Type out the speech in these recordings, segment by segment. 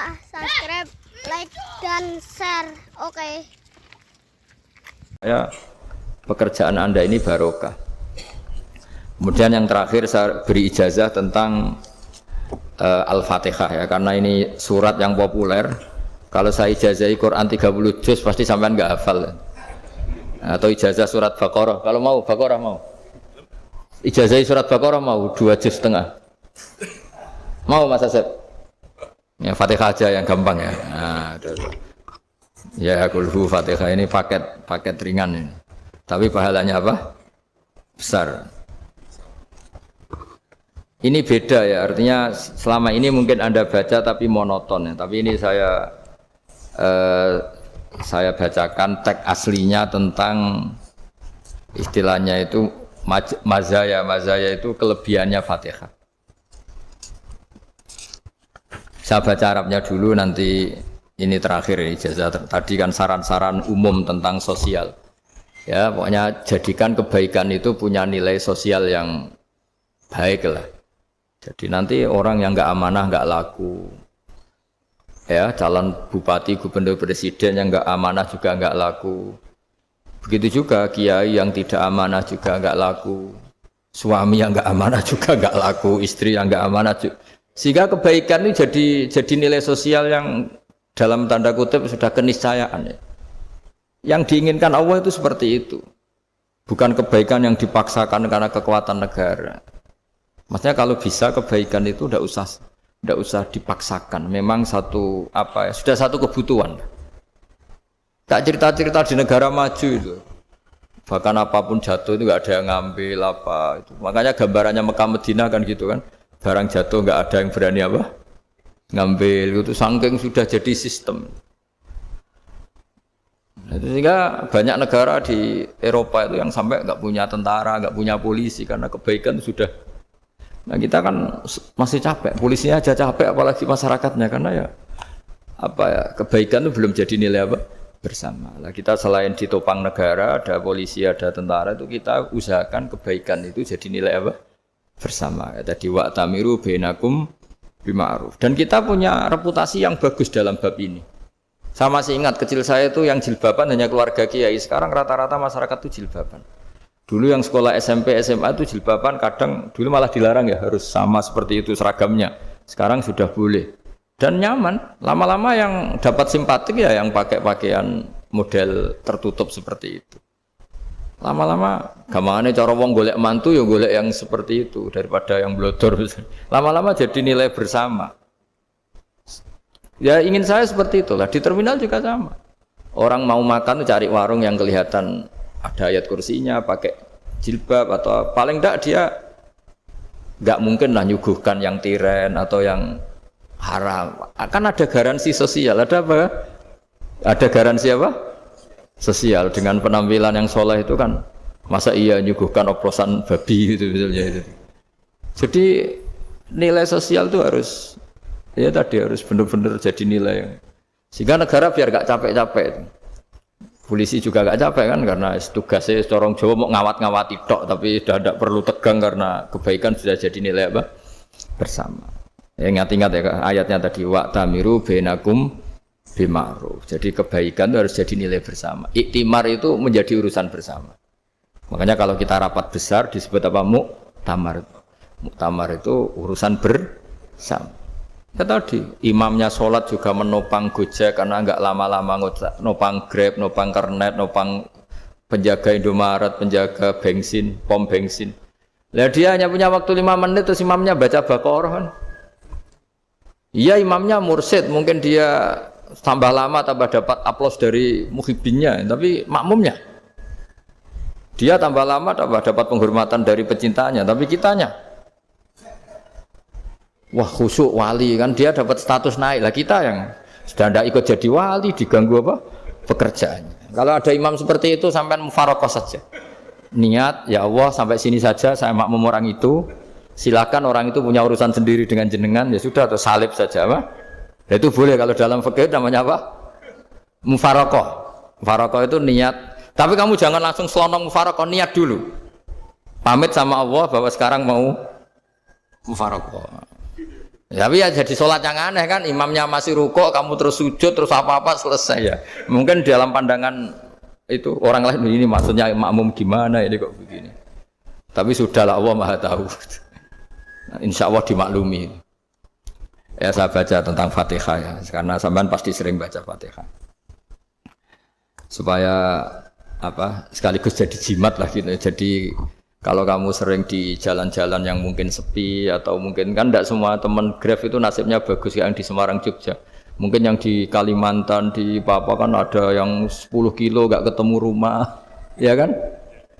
lupa subscribe, like, dan share. Oke. Ya, pekerjaan Anda ini barokah. Kemudian yang terakhir saya beri ijazah tentang Al-Fatihah ya, karena ini surat yang populer. Kalau saya ijazahi Quran 30 juz pasti sampean nggak hafal. Atau ijazah surat Baqarah. Kalau mau Baqarah mau. Ijazahi surat Baqarah mau 2 juz setengah. Mau Mas Asep? Ya Fatihah aja yang gampang ya. Nah, ya kulhu Fatihah ini paket ringan ini. Tapi pahalanya apa? Besar. Ini beda ya, artinya selama ini mungkin Anda baca tapi monoton ya. Tapi ini saya bacakan teks aslinya tentang istilahnya itu mazaya itu kelebihannya Fatihah. Saya baca Arabnya dulu, nanti ini terakhir ijazah. Tadi kan saran-saran umum tentang sosial. Ya, pokoknya jadikan kebaikan itu punya nilai sosial yang baik lah. Jadi nanti orang yang nggak amanah nggak laku. Ya, calon bupati, gubernur, presiden yang nggak amanah juga nggak laku. Begitu juga kiai yang tidak amanah juga nggak laku. Suami yang nggak amanah juga nggak laku. Istri yang nggak amanah juga. Sehingga kebaikan ini jadi nilai sosial yang dalam tanda kutip sudah keniscayaan ya. Yang diinginkan Allah itu seperti itu. Bukan kebaikan yang dipaksakan karena kekuatan negara. Maksudnya kalau bisa kebaikan itu tidak usah dipaksakan. Memang sudah satu kebutuhan. Tak cerita-cerita di negara maju itu. Bahkan apapun jatuh itu nggak ada yang ngambil apa itu. Makanya gambarannya Mekah Madinah kan gitu kan. Barang jatuh nggak ada yang berani apa ngambil itu, saking sudah jadi sistem. Sehingga banyak negara di Eropa itu yang sampai nggak punya tentara, nggak punya polisi karena kebaikan sudah. Nah kita kan masih capek, polisinya aja capek apalagi masyarakatnya, karena ya kebaikan itu belum jadi nilai bersama. Nah, kita selain ditopang negara, ada polisi, ada tentara, itu kita usahakan kebaikan itu jadi nilai bersama. Tadi wa'tamiru bainakum bima'ruf. Dan kita punya reputasi yang bagus dalam bab ini. Saya masih ingat kecil saya itu yang jilbaban hanya keluarga kiai. Sekarang rata-rata masyarakat itu jilbaban. Dulu yang sekolah SMP, SMA itu jilbaban kadang dulu malah dilarang ya, harus sama seperti itu seragamnya. Sekarang sudah boleh. Dan nyaman. Lama-lama yang dapat simpatik ya yang pakai pakaian model tertutup seperti itu. Lama-lama gamane cara wong golek mantu ya golek yang seperti itu daripada yang blodor. Lama-lama jadi nilai bersama. Ya ingin saya seperti itulah. Di terminal juga sama. Orang mau makan cari warung yang kelihatan ada ayat kursinya, pakai jilbab, atau paling enggak dia enggak mungkin lah nyuguhkan yang tiren atau yang haram. Akan ada garansi sosial. Ada apa? Ada garansi apa? Sosial. Dengan penampilan yang soleh itu kan, masa iya nyuguhkan oplosan babi gitu misalnya itu. Jadi nilai sosial itu harus harus benar-benar jadi nilai. Sehingga negara biar gak capek-capek itu. Polisi juga gak capek kan, karena tugasnya corong Jawa mau ngawat-ngawati tok, tapi sudah tidak perlu tegang karena kebaikan sudah jadi nilai bersama. Ya, ingat-ingat ya ayatnya tadi, wa'tamiru bainakum bima'ruf. Jadi kebaikan itu harus jadi nilai bersama. Iktimar itu menjadi urusan bersama. Makanya kalau kita rapat besar disebut apa? Muktamar. Muktamar itu urusan bersama. Ya tadi, imamnya sholat juga menopang Gojek karena enggak lama-lama nopang Grab, nopang Kernet, nopang penjaga Indomaret, penjaga bensin, pom bensin. Lah dia hanya punya waktu 5 menit terus imamnya baca Baqarah kan. Iya imamnya mursyid, mungkin dia tambah lama tambah dapat aplaus dari muhibbinnya, tapi makmumnya dia tambah lama tambah dapat penghormatan dari pecintanya, tapi kitanya wah khusyuk wali kan, dia dapat status naik lah. Kita yang sudah tidak ikut jadi wali diganggu apa pekerjaannya. Kalau ada imam seperti itu sampai mufaroqah saja, niat ya Allah sampai sini saja saya makmum orang itu, silakan orang itu punya urusan sendiri dengan jenengan, ya sudah, atau salib saja apa. Itu boleh. Kalau dalam fikih namanya apa? Mufaroqah. Mufaroqah itu niat. Tapi kamu jangan langsung selonong mufaroqah, niat dulu. Pamit sama Allah bahwa sekarang mau mufaroqah. Tapi ya jadi sholat yang aneh kan, imamnya masih rukuk, kamu terus sujud, terus apa-apa selesai ya. Mungkin dalam pandangan itu orang lain ini maksudnya makmum gimana ini kok begini. Tapi sudahlah Allah Maha tahu. Insya Allah dimaklumi. Ya saya baca tentang Fatihah ya, karena sampean pasti sering baca Fatihah. Supaya apa sekaligus jadi jimat lah gitu. Jadi kalau kamu sering di jalan-jalan yang mungkin sepi atau mungkin kan tidak semua teman Grab itu nasibnya bagus yang di Semarang Jogja. Mungkin yang di Kalimantan di Papua kan ada yang 10 kilo gak ketemu rumah, ya kan?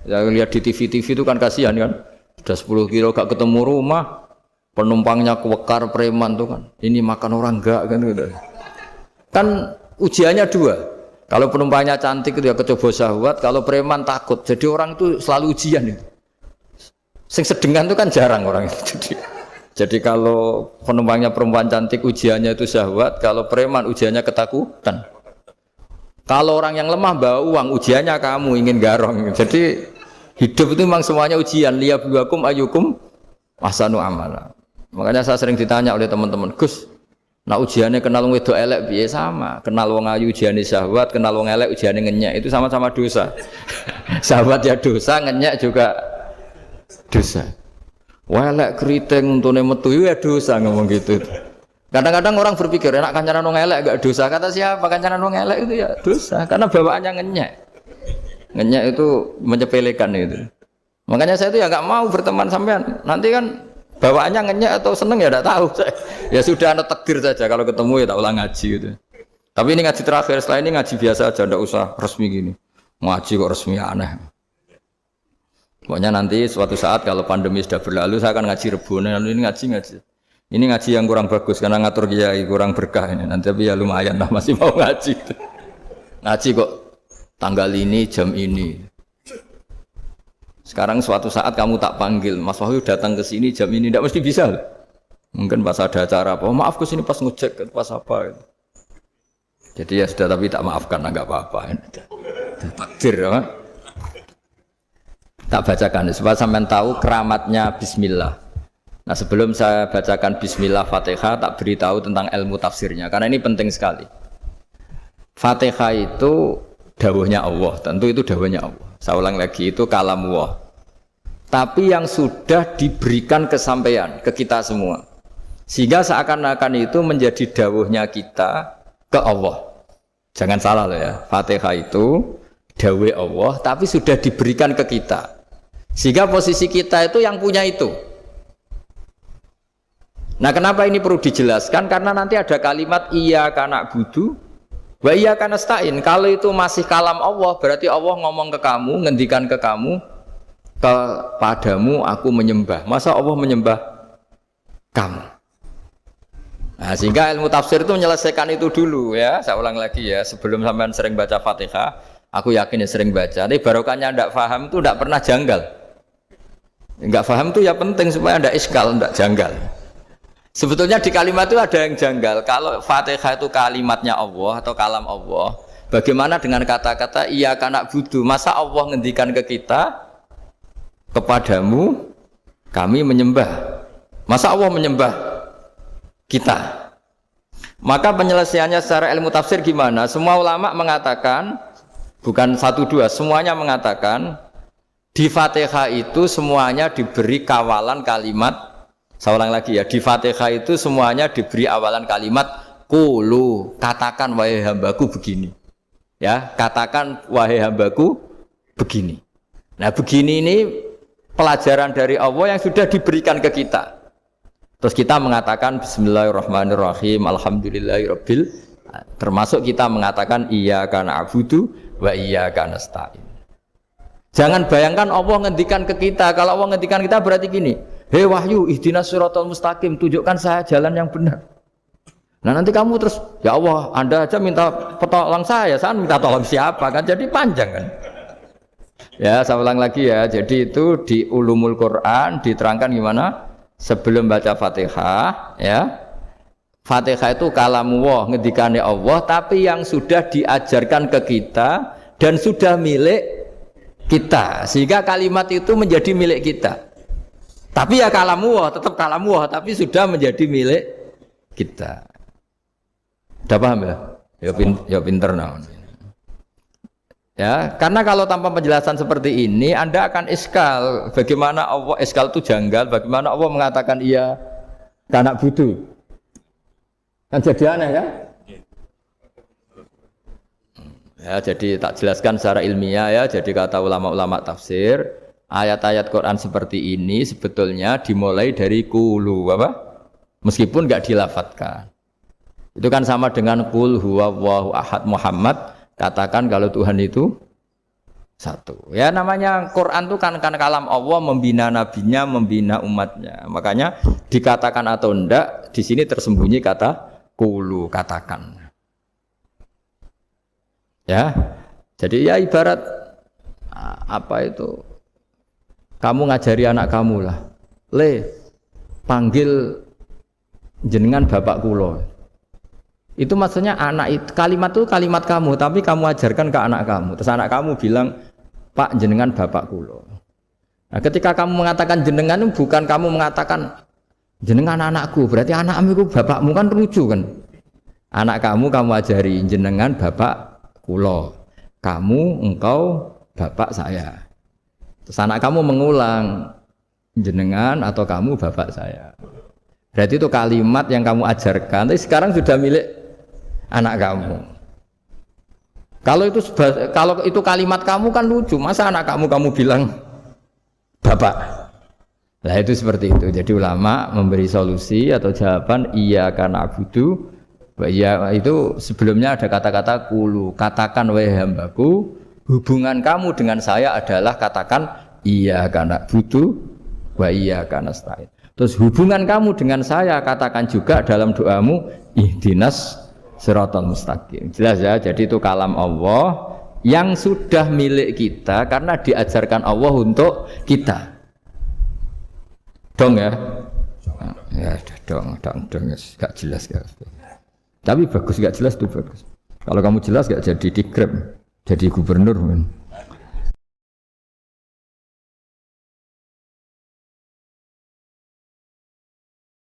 Ya lihat di TV-TV itu kan kasihan kan. Sudah 10 kilo gak ketemu rumah, penumpangnya kewekar preman tuh kan. Ini makan orang enggak kan gitu. Kan ujiannya dua. Kalau penumpangnya cantik itu ya kecoba syahwat, kalau preman takut. Jadi orang itu selalu ujian itu. Sing sedengan itu kan jarang orang itu. Jadi kalau penumpangnya perempuan cantik ujiannya itu syahwat, kalau preman ujiannya ketakutan. Kalau orang yang lemah bawa uang ujiannya kamu ingin garong. Jadi hidup itu memang semuanya ujian. Liyabluwakum ayyukum ahsanu amala. Makanya saya sering ditanya oleh teman-teman, Gus, nah ujiannya kenal wong wedok elek piye sama? Kenal wong ayu ujiannya syahwat, kenal wong elek ujiannya ngenyek, itu sama-sama dosa. Syahwat ya dosa, ngenyek juga dosa. Welek keriting untune metu ya dosa ngomong gitu. Kadang-kadang orang berpikir enak kancanan wong elek enggak dosa. Kata siapa kancanan wong elek itu ya dosa karena bawaannya ngenyek. Ngenyek itu menyepelekan itu. Makanya saya itu ya enggak mau berteman sampean. Nanti kan bawaannya ngenyek atau seneng ya enggak tahu. Ya sudah ana takdir saja kalau ketemu ya tak ulang ngaji gitu. Tapi ini ngaji terakhir, setelah ini ngaji biasa aja enggak usah resmi gini. Ngaji kok resmi aneh. Pokoknya nanti suatu saat kalau pandemi sudah berlalu saya akan ngaji Rebona, lalu ini ngaji. Ini ngaji yang kurang bagus karena ngatur kiai kurang berkah ini. Nanti tapi ya lumayan lah masih mau ngaji. Ngaji kok tanggal ini jam ini. Sekarang suatu saat kamu tak panggil, Mas Wahyu datang ke sini jam ini tidak mesti bisa. Mungkin pas ada acara apa, oh, maaf ke sini pas ngecek pas apa. Jadi ya sudah tapi tak maafkan enggak apa-apa. Takdir ya. Tak bacakan supaya sampean tahu keramatnya bismillah. Nah, sebelum saya bacakan bismillah Fatihah tak beritahu tentang ilmu tafsirnya karena ini penting sekali. Fatihah itu dawuhnya Allah, tentu itu dawuhnya Allah. Saya ulang lagi itu kalamullah. Tapi yang sudah diberikan kesampaian ke kita semua. Sehingga seakan-akan itu menjadi dawuhnya kita ke Allah. Jangan salah loh ya. Fatihah itu dawuh Allah tapi sudah diberikan ke kita. Sehingga posisi kita itu yang punya itu. Nah kenapa ini perlu dijelaskan? Karena nanti ada kalimat iyyaka na'budu wa iyyaka nasta'in. Kalau itu masih kalam Allah, berarti Allah ngomong ke kamu, ngendikan ke kamu, kepadamu aku menyembah. Masa Allah menyembah kamu? Nah sehingga ilmu tafsir itu menyelesaikan itu dulu ya. Saya ulang lagi ya, sebelum sampean sering baca Fatihah, aku yakin ya sering baca. Tapi barokahnya tidak paham itu tidak pernah janggal. Enggak paham itu ya penting supaya ada iskal, enggak janggal. Sebetulnya di kalimat itu ada yang janggal. Kalau Fatihah itu kalimatnya Allah atau kalam Allah, bagaimana dengan kata-kata iyyaka na'budu? Masa Allah ngendikan ke kita, kepadamu kami menyembah. Masa Allah menyembah kita? Maka penyelesaiannya secara ilmu tafsir gimana? Semua ulama mengatakan, bukan satu dua, semuanya mengatakan di Fatihah itu semuanya diberi kawalan kalimat. Saya ulang lagi ya, di Fatihah itu semuanya diberi awalan kalimat qulu, katakan wahai hambaku begini. Ya, katakan wahai hambaku begini. Nah, begini ini pelajaran dari Allah yang sudah diberikan ke kita. Terus kita mengatakan bismillahirrahmanirrahim, alhamdulillahirabbil, termasuk kita mengatakan iyyaka na'budu wa iyyaka nasta'in. Jangan bayangkan Allah ngendikan ke kita. Kalau Allah ngendikan kita berarti gini, hei Wahyu, ihdinas siratal mustaqim, tunjukkan saya jalan yang benar. Nah nanti kamu terus, ya Allah, Anda aja minta tolong saya minta tolong siapa kan? Jadi panjang kan? Ya, saya ulang lagi ya. Jadi itu di Ulumul Quran diterangkan gimana? Sebelum baca Fatihah, ya. Fatihah itu kalamullah, ngendikane Allah, tapi yang sudah diajarkan ke kita dan sudah milik kita, sehingga kalimat itu menjadi milik kita. Tapi ya kalamullah, tetap kalamullah, tapi sudah menjadi milik kita. Udah paham ya? Ya pinter naon. Ya, karena kalau tanpa penjelasan seperti ini Anda akan iskal. Bagaimana Allah iskal itu janggal, bagaimana Allah mengatakan iya karena butuh. Kan jadi aneh ya? Ya, jadi tak jelaskan secara ilmiah ya. Jadi kata ulama-ulama tafsir, ayat-ayat Quran seperti ini sebetulnya dimulai dari qulu apa? Meskipun enggak dilafatkan. Itu kan sama dengan qul huwallahu ahad Muhammad, katakan kalau Tuhan itu satu. Ya namanya Quran itu kan kalam Allah, membina nabinya, membina umatnya. Makanya dikatakan atau enggak di sini tersembunyi kata qulu, katakan. Ya, jadi ya ibarat apa itu? Kamu ngajari anak kamu lah, panggil jenengan bapak kulo. Itu maksudnya anak itu kalimat kamu, tapi kamu ajarkan ke anak kamu. Terus anak kamu bilang, Pak jenengan bapak kulo. Nah, ketika kamu mengatakan jenengan itu bukan kamu mengatakan jenengan anakku, berarti anakmu itu bapakmu, kan lucu kan? Anak kamu ajari jenengan bapak kulo, kamu engkau bapak saya. Terus anak kamu mengulang jenengan atau kamu bapak saya. Berarti itu kalimat yang kamu ajarkan, tapi sekarang sudah milik anak kamu. Kalau itu kalimat kamu kan lucu, masa anak kamu bilang bapak. Nah itu seperti itu. Jadi ulama memberi solusi atau jawaban iya karena abudu. Ya itu sebelumnya ada kata-kata qulu, katakan wahai hambaku, hubungan kamu dengan saya adalah katakan iya karena butuh wa iya karena nasta'in. Terus hubungan kamu dengan saya katakan juga dalam doamu ihdinas siratal mustaqim. Jelas ya, jadi itu kalam Allah yang sudah milik kita karena diajarkan Allah untuk kita. Dong ya? Ya dong, gak jelas gak. Tapi bagus, gak jelas itu bagus. Kalau kamu jelas gak jadi dikrep, jadi gubernur.